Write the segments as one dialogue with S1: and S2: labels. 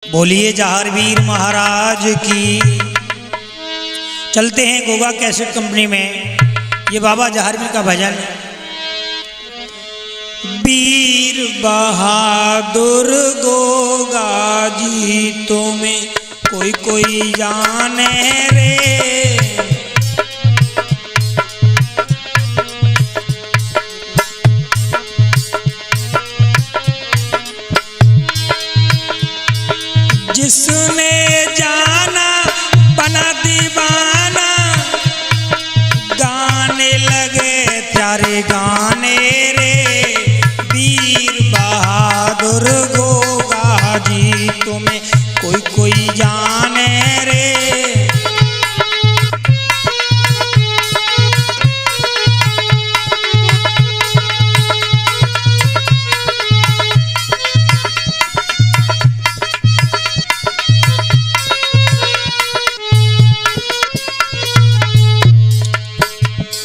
S1: बोलिए जहारवीर महाराज की। चलते हैं गोगा कैसेट कंपनी में। ये बाबा जहारवीर का भजन। वीर बहादुर गोगा जी तुम्हें कोई कोई जाने रे, जिसने जाना बना दीवाना, गाने लगे प्यारे गाने रे। वीर बहादुर गोगा जी तुम्हें कोई कोई जाने रे।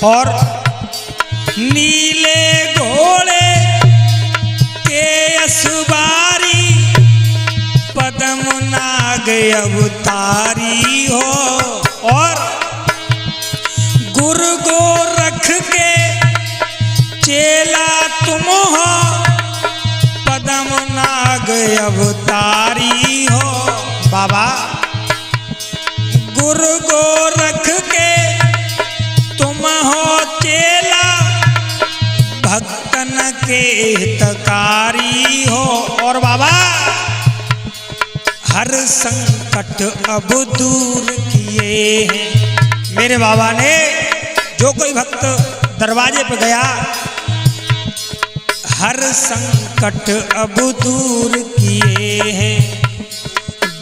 S1: और नीले घोड़े के असबारी, पद्म नाग अवतारी हो। और गुरु गोरख के चेला तुम हो, पद्म नाग अवतारी हो। बाबा गुरु गोरख के तुम हो चेला, भक्तन के हितकारी हो। और बाबा हर संकट अब दूर किए हैं। मेरे बाबा ने जो कोई भक्त दरवाजे पे गया, हर संकट अब दूर किए हैं।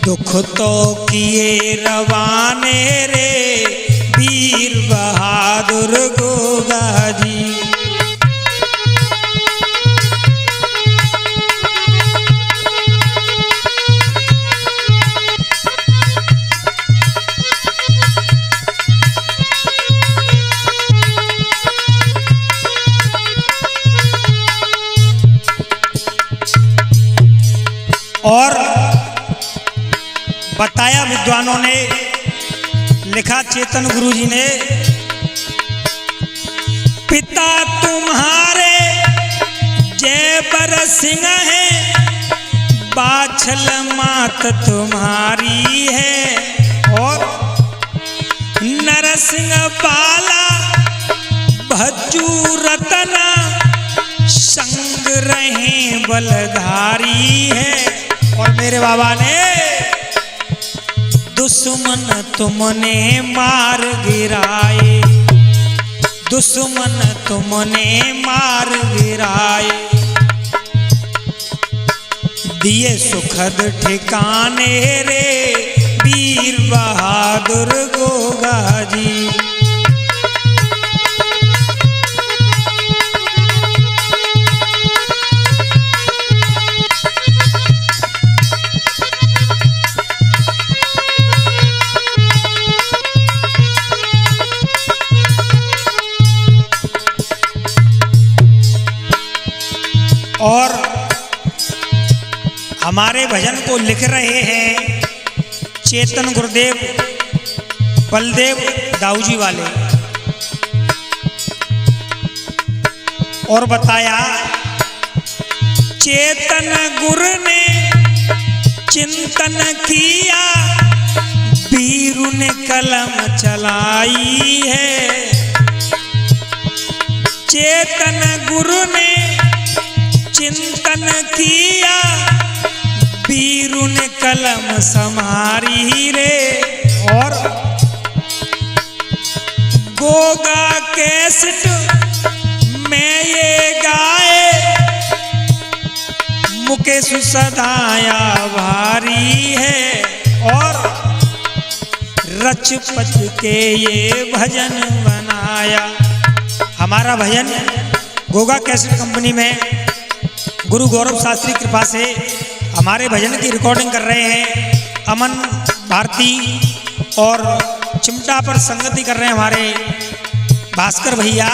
S1: दुख तो किए रवाने रे, वीर बहादुर गोगा जी। और बताया विद्वानों ने, लिखा चेतन गुरु जी ने, पिता तुम्हारे जयबर सिंह है, बाछल मात तुम्हारी है। और नरसिंह बाला भज्जू रतना, संग रहे बलधारी है। और मेरे बाबा ने दुश्मन तुमने मार गिराए, दुश्मन तुमने मार गिराए, दिए सुखद ठिकाने रे। वीर बहादुर गोगा जी। और हमारे भजन को लिख रहे हैं चेतन गुरुदेव बलदेव दाऊजी वाले। और बताया चेतन गुरु ने चिंतन किया, वीरू ने कलम चलाई है। चेतन गुरु ने चिंतन किया, वीरू ने कलम संहारी रे। और गोगा कैसेट में ये गाए, मुकेश सदाया भारी है। और रच पच के ये भजन बनाया। हमारा भजन गोगा कैसेट कंपनी में गुरु गौरव शास्त्री कृपा से हमारे भजन की रिकॉर्डिंग कर रहे हैं अमन भारती, और चिमटा पर संगति कर रहे हैं हमारे भास्कर भैया।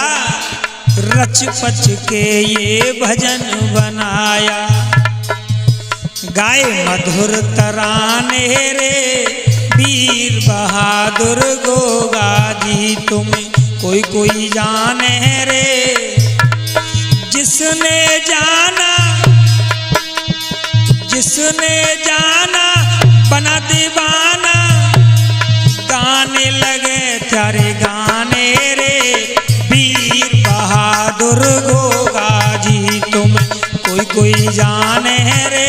S1: रच पच के ये भजन बनाया, गाए मधुर तराने रे वीर बहादुर गोगा जी तुम्हें कोई कोई जाने रे। जिसने जाना बना दीवाना, गाने लगे तेरे गाने रे वीर बहादुर गोगा जी तुम कोई कोई जाने रे।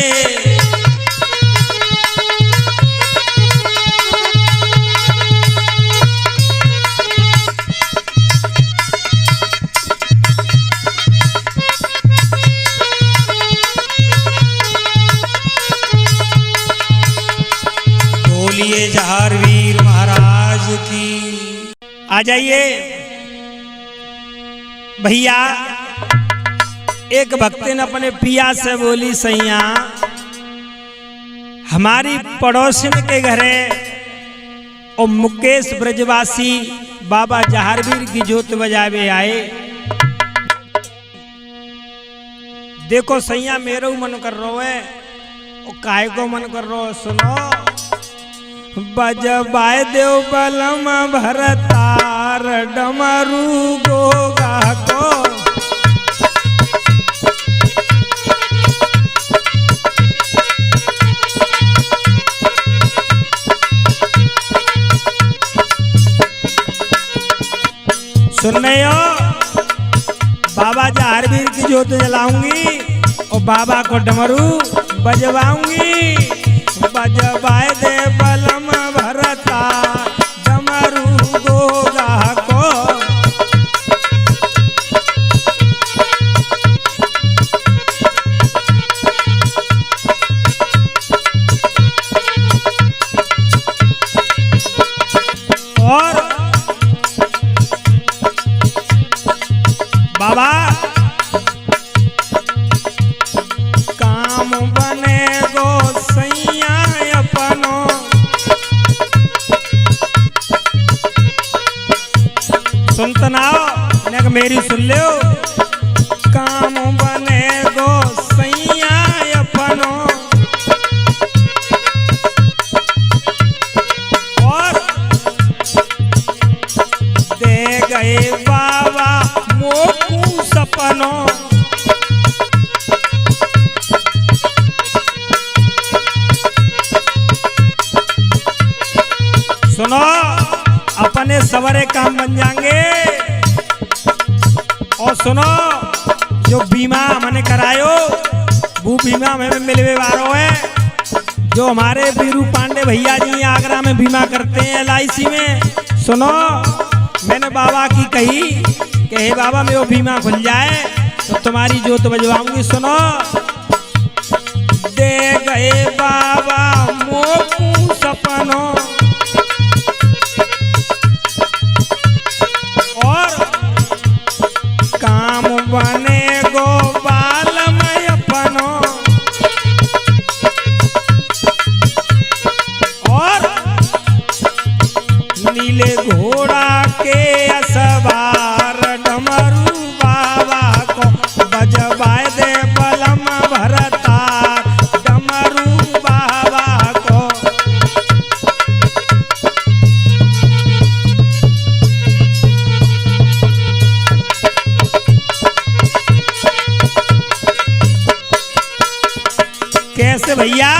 S1: बोलिए जहारवीर महाराज की। आ जाइए भैया। एक भक्त ने अपने पिया से बोली, सैया हमारी पड़ोसन के घरे और मुकेश ब्रजवासी बाबा जहारवीर की जोत बजावे आए। देखो सैया मेरो मन कर रो है और काय को मन कर रो, सुनो बजबाए देव बलम भरतार डमरू गोगा को। सुनने हो, बाबा जहारवीर की जोत जलाऊंगी और बाबा को डमरू बजवाऊंगी। बजबाए दे बलम भरता डमरू गोगा को। और बाबा काम बने गो सैया अपनो। सुन तो ना हो, मेरी सुन लो। काम बने गो सैया अपनो और दे गए बाबा मोकू सपनो। सुनो अपने सवरे काम बन जाएंगे। और सुनो जो बीमा हमने करायो वो बीमा हमें मिलवे वारो है। जो हमारे बीरू पांडे भैया जी आगरा में बीमा करते हैं LIC में। सुनो मैंने बाबा की कही कि हे बाबा मेरा बीमा खुल जाए तो तुम्हारी जोत बजवाऊंगी। सुनो दे गए बाबा मोकू सपनो और काम बने गोपाल में अपनो। और नीले घोड़ा के असवार डमरू बाबा को बजबाए दे बलम भरता डमरू बाबा को। कैसे भैया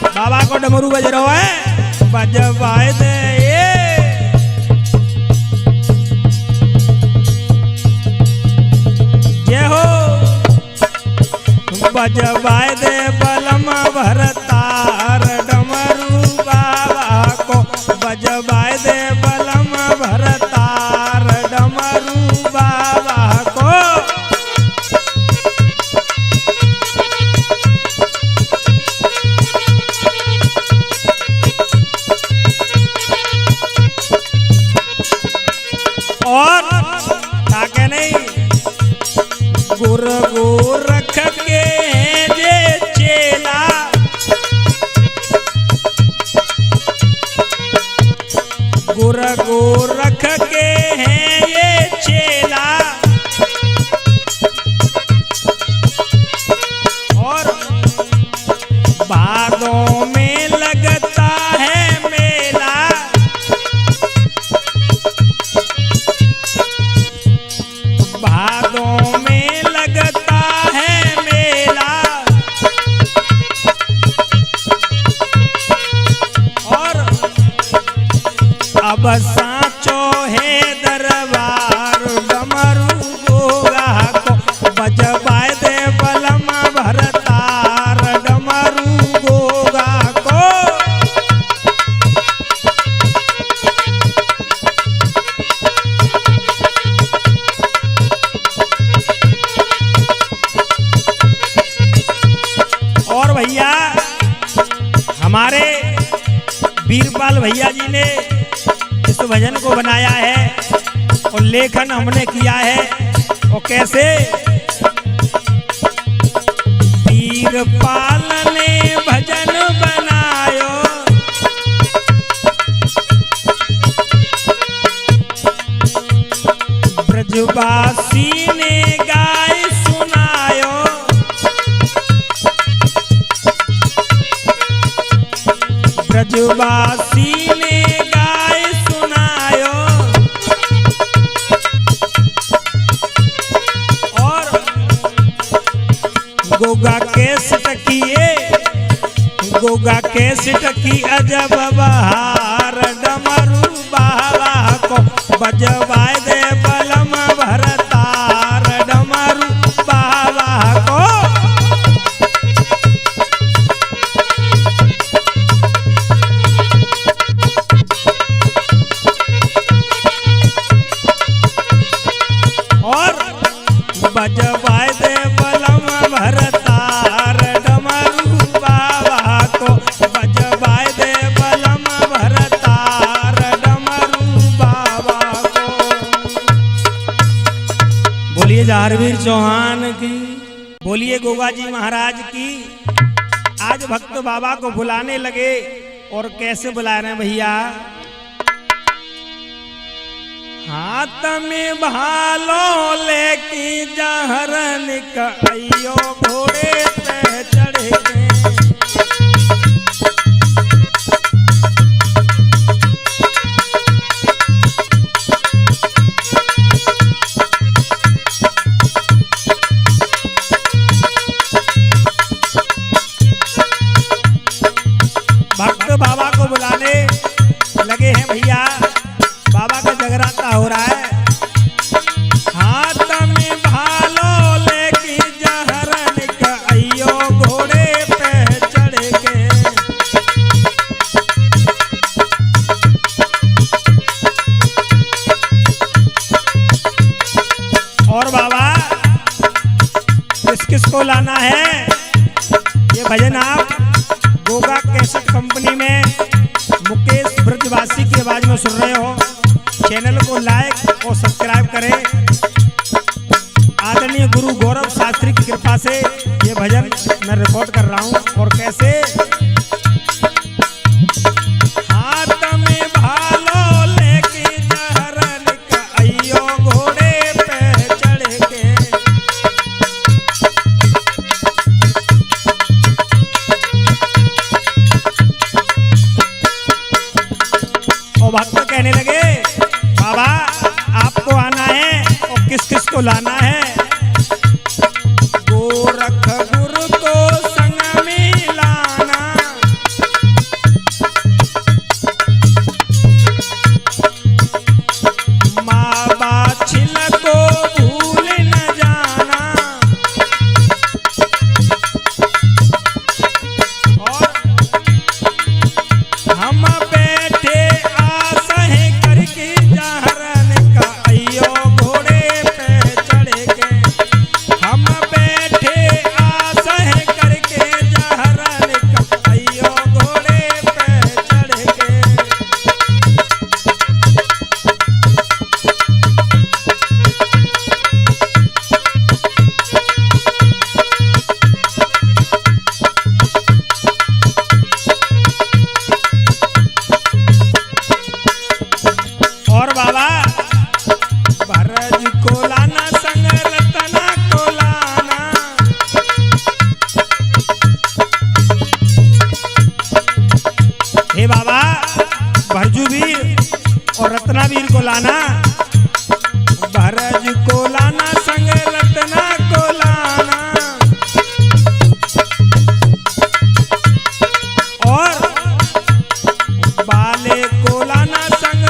S1: बाबा को डमरू बज रहा है, बजबाए दे जय हो। बजबाए दे बलम भरतार डमरू बाबा को। बजबाए दे बलम भरतार डमरू बाबा को। और ताके नहीं गुर गोरख के जे चेला। गुर गोरख के हैं ये चेला। और अब साचो है दरबार डमरू गोगा को बजवाए दे बलम भरतार डमरू गोगा को। और भैया हमारे वीरपाल भैया जी ने इस भजन को बनाया है और लेखन हमने किया है। और कैसे वीरपाल ने भजन बनायो, ब्रजवासी ने गाय सुनायो, ब्रजवासी ने गाय सुनायो। और गोगा कैसेट किए, गोगा कैसेट की अजब बहार डमरू बाबा को बजवाए दे बलम भरतार डमरू बाबा को। बजवाए दे बलम भरतार डमरू बाबा को बजवाए दे बलम भरतार डमरू बाबा को। बोलिए जाहरवीर चौहान की, बोलिए गोगा जी महाराज की। आज भक्त बाबा को बुलाने लगे और कैसे बुला रहे हैं भैया। हाथ में भालो लेके जहरन कइयो घोड़े पे चढ़े गए। भक्त बाबा को बुलाने लगे हैं भैया। बाबा का जगराता हो रहा है। हाथ में भालो लेके जहरन कइयो घोड़े पे चढ़ के। और बाबा किस किस को लाना है ये भजन आप गोगा कैसेट कंपनी में मुकेश ब्रजवासी की आवाज में सुन रहे हो। चैनल को लाइक और सब्सक्राइब करें। आदरणीय गुरु गौरव शास्त्री की कृपा से ये भजन मैं रिकॉर्ड कर रहा हूँ। और कैसे हाथ में भालो लेके जहरन कइयो घोड़े पे चढ़ के। और भक्त कहने लगे बाबा आपको आना है और किस किस को लाना है। गोरख गुरु को संग में लाना, माँ बाछिल को भूल न जाना। और हम बैठे आस है करके जहरन कइयो घोड़े पे चढ़ के। हम बैठे आस है करके जहरन कइयो घोड़े पे चढ़ के। और बाबा भरज को लाना संग रतना को लाना। हे बाबा भरजू वीर और रत्ना वीर को लाना। भरज को लाना संग रत्ना को लाना। और बाले को लाना संग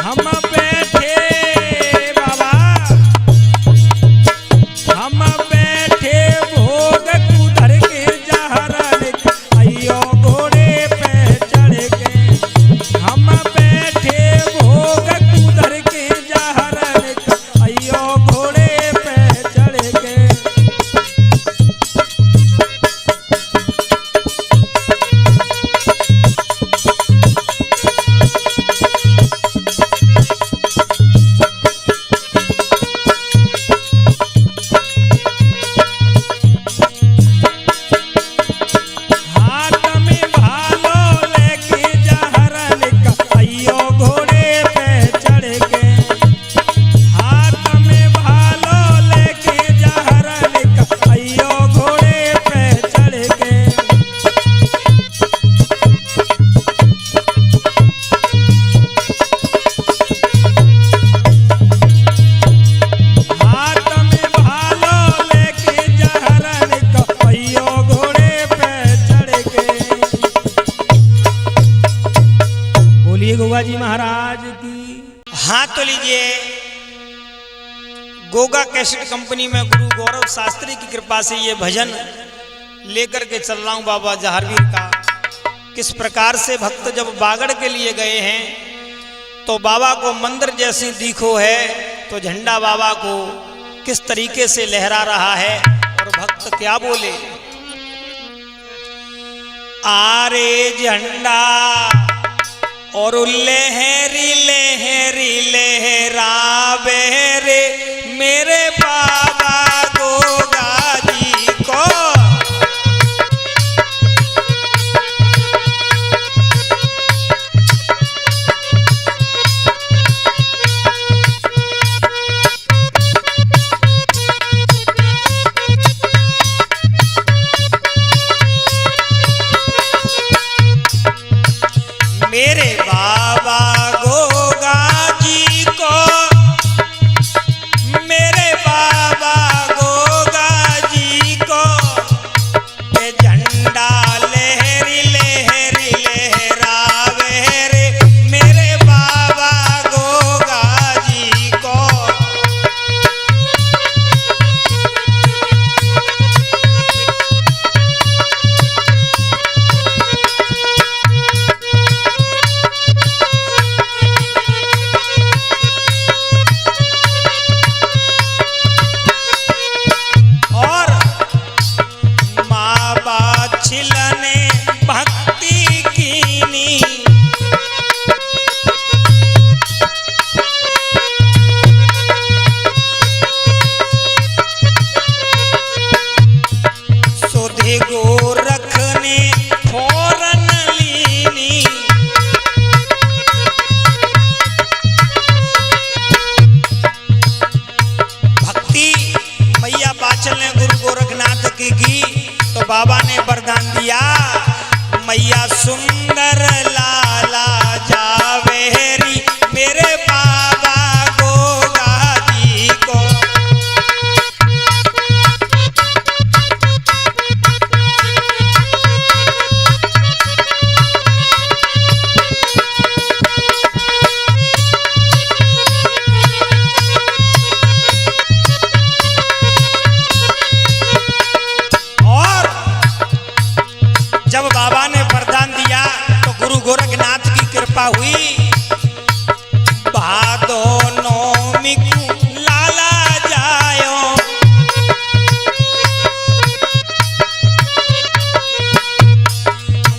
S1: हम बैठे बाबा, हम बैठे भोग कुधर के जहरन, अयो घोड़े पे चढ़ के। हम बैठे भोग कुधर के जहरन, अयो घोड़े पे चढ़ के। गोगा जी महाराज की। हाँ तो लीजिए, गोगा कैसेट कंपनी में गुरु गौरव शास्त्री की कृपा से ये भजन लेकर के चल रहा हूँ बाबा जहारवीर का। किस प्रकार से भक्त जब बागड़ के लिए गए हैं तो बाबा को मंदिर जैसी दिखो है, तो झंडा बाबा को किस तरीके से लहरा रहा है और भक्त क्या बोले। आरे झंडा और लहरी लहरी लहरावे रे मेरे बाबा गोगा जी को। मेरे बाबा गोगा जी को, मेरे बाबा गोगा जी को, ये झंडा लहरी लहरी लहरावे रे मेरे बाबा गोगा जी को। भक्ति कीनी सोधे गोरख ने फौरन लीनी। भक्ति मैया बाचल ने गुरु गोरखनाथ की तो बाबा ने वरदान दिया, मैया सुंदर लाला जावेरी मेरे बाबा गोगा जी को। और जब बाबा ने वरदान दिया तो गुरु गोरखनाथ की कृपा हुई। भादो नौमी को लाला जायो,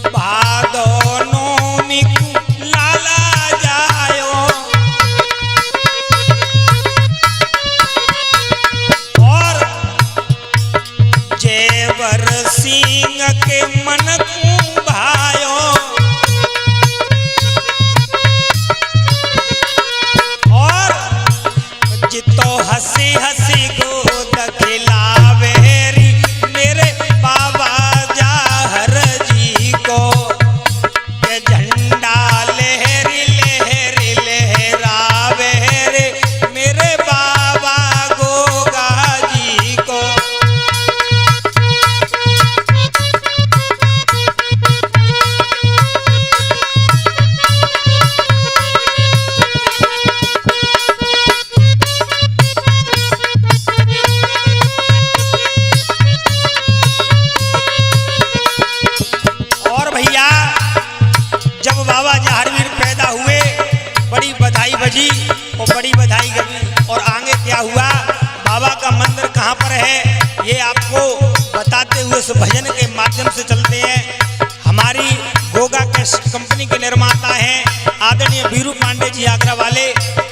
S1: भादो नौमी को लाला जायो। और जेवर सिंह के मन को भायो, और बजी और बड़ी बधाई गई। और आगे क्या हुआ, बाबा का मंदिर कहाँ पर है, ये आपको बताते हुए इस भजन के माध्यम से चलते हैं। हमारी गोगा कैसेट कंपनी के निर्माता हैं आदरणीय वीरू पांडे जी आगरा वाले।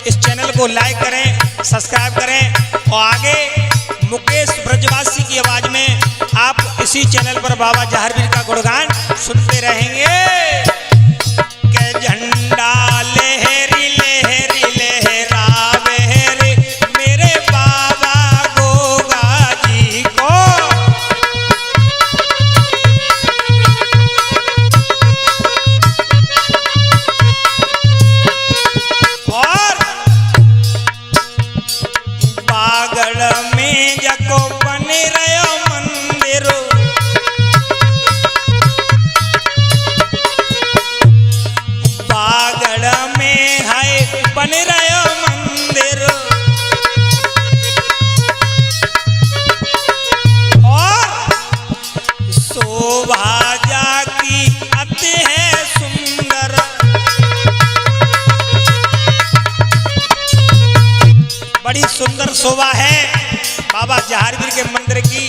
S1: इस चैनल को लाइक करें, सब्सक्राइब करें और आगे मुकेश ब्रजवासी की आवाज में आप इसी चैनल पर बाबा जहारवीर का गुणगान सुनते रहेंगे। के झंडा लहरी लहरी लहरावे रे मेरे बाबा गोगा जी को। और बागड़ में जको बन रहो मंदिर, बागड़ में है बन रहो मंदिर। और शोभा जाकी अति है सुंदर, बड़ी सुंदर शोभा है बाबा जहारवीर के मंदिर की।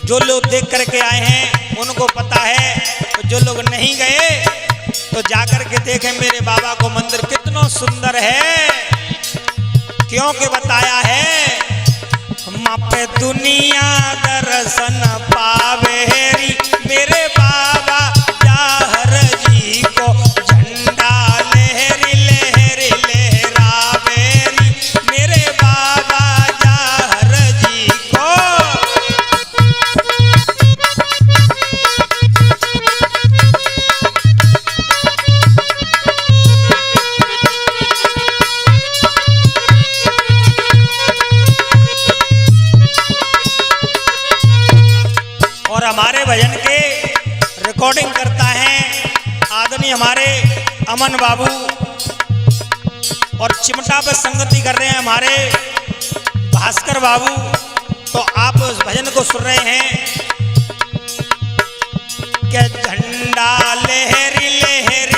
S1: जो लोग देख करके आए हैं उनको पता है, तो जो लोग नहीं गए तो जाकर के देखें मेरे बाबा को मंदिर कितना सुंदर है। क्योंकि बताया है मापे दुनिया दर्शन पावेरी मेरे बाबा जहर जी को। झंडा लहरी लहरी लहरावेरी मेरे बाबा जहर जी को। और हमारे भजन के रिकॉर्डिंग करता है आदरणीय हमारे अमन बाबू, और चिमटा पर संगति कर रहे हैं हमारे भास्कर बाबू। तो आप उस भजन को सुन रहे हैं कि झंडा लहरी लहरी